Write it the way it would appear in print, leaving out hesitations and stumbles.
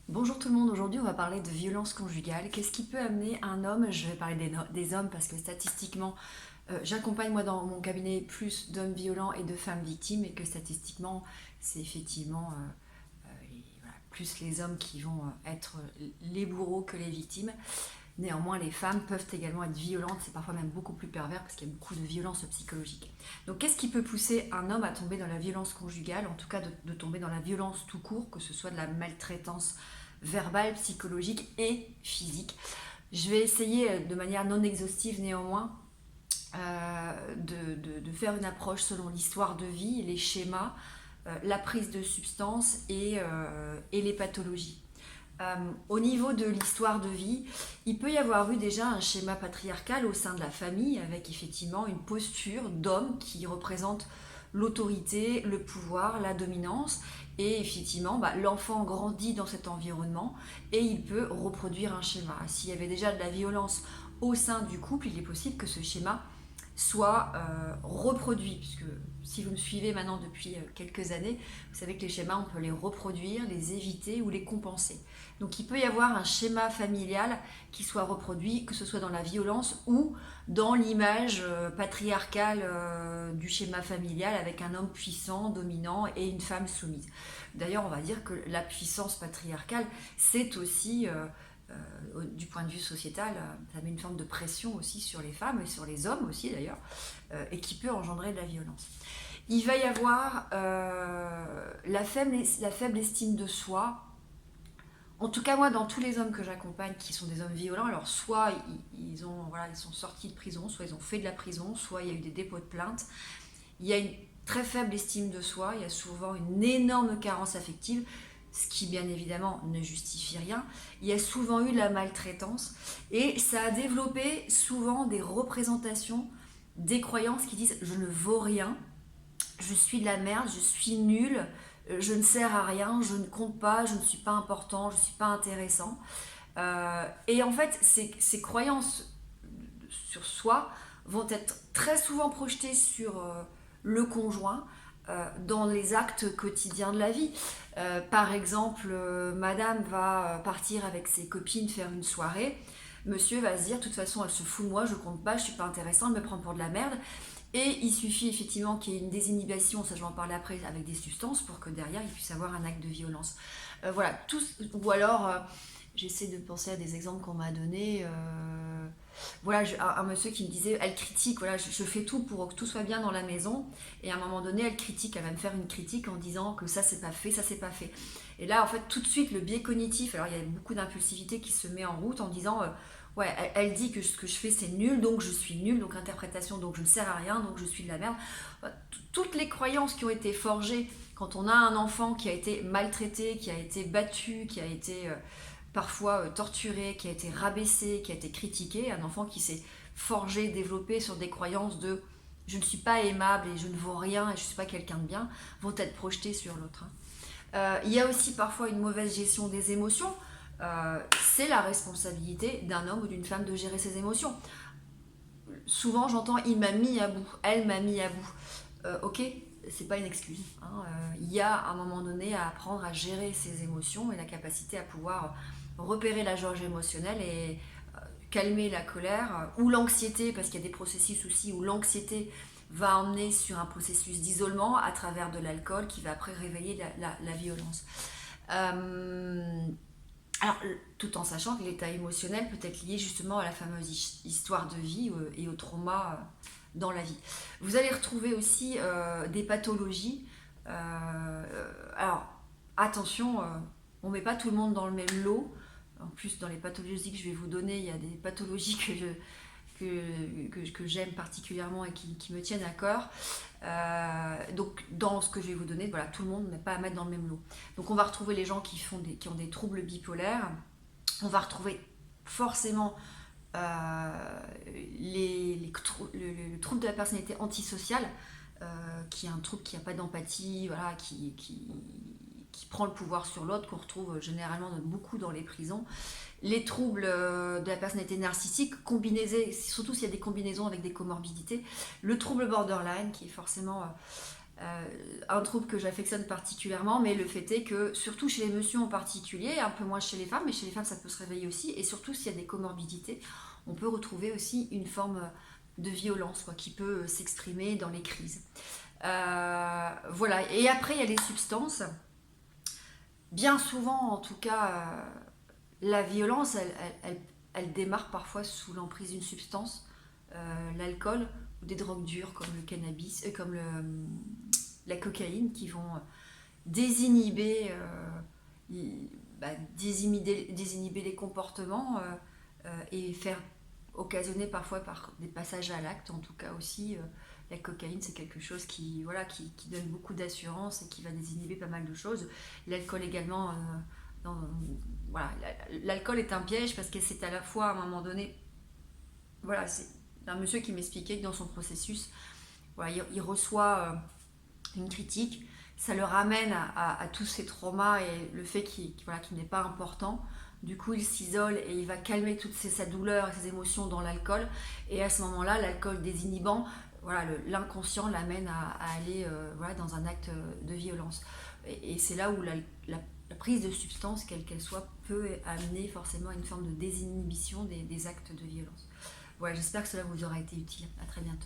Bonjour tout le monde, aujourd'hui on va parler de violence conjugale. Qu'est-ce qui peut amener un homme, je vais parler des hommes parce que statistiquement, j'accompagne moi dans mon cabinet plus d'hommes violents et de femmes victimes et que statistiquement c'est effectivement voilà, plus les hommes qui vont être les bourreaux que les victimes. Néanmoins, les femmes peuvent également être violentes, c'est parfois même beaucoup plus pervers parce qu'il y a beaucoup de violence psychologique. Donc qu'est-ce qui peut pousser un homme à tomber dans la violence conjugale, en tout cas de tomber dans la violence tout court, que ce soit de la maltraitance verbale, psychologique et physique? Je vais essayer de manière non exhaustive néanmoins de faire une approche selon l'histoire de vie, les schémas, la prise de substances et les pathologies. Au niveau de l'histoire de vie, il peut y avoir eu déjà un schéma patriarcal au sein de la famille avec effectivement une posture d'homme qui représente l'autorité, le pouvoir, la dominance. Et effectivement, l'enfant grandit dans cet environnement et il peut reproduire un schéma. S'il y avait déjà de la violence au sein du couple, il est possible que ce schéma soit reproduit, puisque si vous me suivez maintenant depuis quelques années, vous savez que les schémas, on peut les reproduire, les éviter ou les compenser. Donc il peut y avoir un schéma familial qui soit reproduit, que ce soit dans la violence ou dans l'image patriarcale du schéma familial avec un homme puissant, dominant et une femme soumise. D'ailleurs, on va dire que la puissance patriarcale, c'est aussi du point de vue sociétal, ça met une forme de pression aussi sur les femmes et sur les hommes aussi d'ailleurs, et qui peut engendrer de la violence. Il va y avoir la faible estime de soi. En tout cas, moi, dans tous les hommes que j'accompagne qui sont des hommes violents, alors soit ils sont sortis de prison, soit ils ont fait de la prison, soit il y a eu des dépôts de plainte. Il y a une très faible estime de soi, il y a souvent une énorme carence affective, ce qui bien évidemment ne justifie rien. Il y a souvent eu de la maltraitance et ça a développé souvent des représentations, des croyances qui disent je ne vaux rien, je suis de la merde, je suis nul, je ne sers à rien, je ne compte pas, je ne suis pas important, je ne suis pas intéressant. Et en fait, ces croyances sur soi vont être très souvent projetées sur le conjoint dans les actes quotidiens de la vie. Par exemple, madame va partir avec ses copines faire une soirée. Monsieur va se dire, de toute façon, elle se fout de moi, je compte pas, je suis pas intéressant, elle me prend pour de la merde. Et il suffit effectivement qu'il y ait une désinhibition, ça je vais en parler après, avec des substances pour que derrière il puisse avoir un acte de violence. Voilà, ou alors j'essaie de penser à des exemples qu'on m'a donnés. Voilà, un monsieur qui me disait, elle critique, voilà, je fais tout pour que tout soit bien dans la maison, et à un moment donné, elle critique, elle va me faire une critique en disant que ça c'est pas fait, ça c'est pas fait. Et là, en fait, tout de suite, le biais cognitif, alors il y a beaucoup d'impulsivité qui se met en route en disant, ouais, elle dit que ce que je fais c'est nul, donc je suis nul, donc interprétation, donc je ne sers à rien, donc je suis de la merde. Toutes les croyances qui ont été forgées quand on a un enfant qui a été maltraité, qui a été battu, qui a été parfois torturé, qui a été rabaissé, qui a été critiqué, un enfant qui s'est forgé, développé sur des croyances de je ne suis pas aimable et je ne vaux rien et je ne suis pas quelqu'un de bien, vont être projetés sur l'autre. Il y a aussi parfois une mauvaise gestion des émotions. C'est la responsabilité d'un homme ou d'une femme de gérer ses émotions. Souvent j'entends il m'a mis à bout, elle m'a mis à bout. Ok, c'est pas une excuse. Il y a à un moment donné à apprendre à gérer ses émotions et la capacité à pouvoir repérer la jauge émotionnelle et calmer la colère ou l'anxiété, parce qu'il y a des processus aussi où l'anxiété va emmener sur un processus d'isolement à travers de l'alcool qui va après réveiller la violence. Euh, alors, tout en sachant que l'état émotionnel peut être lié justement à la fameuse histoire de vie et au trauma dans la vie. Vous allez retrouver aussi des pathologies. Alors, attention, on ne met pas tout le monde dans le même lot. En plus, dans les pathologies que je vais vous donner, il y a des pathologies que j'aime particulièrement et qui me tiennent à cœur. Donc, dans ce que je vais vous donner, voilà, tout le monde n'est pas à mettre dans le même lot. Donc, on va retrouver les gens qui ont des troubles bipolaires. On va retrouver forcément le trouble de la personnalité antisociale, qui est un trouble qui n'a pas d'empathie, voilà, qui prend le pouvoir sur l'autre, qu'on retrouve généralement beaucoup dans les prisons. Les troubles de la personnalité narcissique, combinés, surtout s'il y a des combinaisons avec des comorbidités. Le trouble borderline, qui est forcément un trouble que j'affectionne particulièrement, mais le fait est que, surtout chez les messieurs en particulier, un peu moins chez les femmes, mais chez les femmes ça peut se réveiller aussi, et surtout s'il y a des comorbidités, on peut retrouver aussi une forme de violence quoi, qui peut s'exprimer dans les crises. Voilà, et après il y a les substances. Bien souvent, en tout cas, la violence, elle démarre parfois sous l'emprise d'une substance, l'alcool ou des drogues dures comme le cannabis, la cocaïne, qui vont désinhiber, désinhiber les comportements et faire occasionner parfois par des passages à l'acte, en tout cas aussi. La cocaïne, c'est quelque chose qui donne beaucoup d'assurance et qui va désinhiber pas mal de choses. L'alcool également, dans, voilà, l'alcool est un piège parce que c'est à la fois, à un moment donné, voilà, c'est un monsieur qui m'expliquait que dans son processus, voilà, il reçoit une critique, ça le ramène à tous ses traumas et le fait qu'il n'est pas important. Du coup, il s'isole et il va calmer sa douleur et ses émotions dans l'alcool. Et à ce moment-là, l'alcool désinhibant, voilà, l'inconscient l'amène à aller dans un acte de violence. Et c'est là où la prise de substance, quelle qu'elle soit, peut amener forcément à une forme de désinhibition des actes de violence. Voilà, j'espère que cela vous aura été utile. À très bientôt.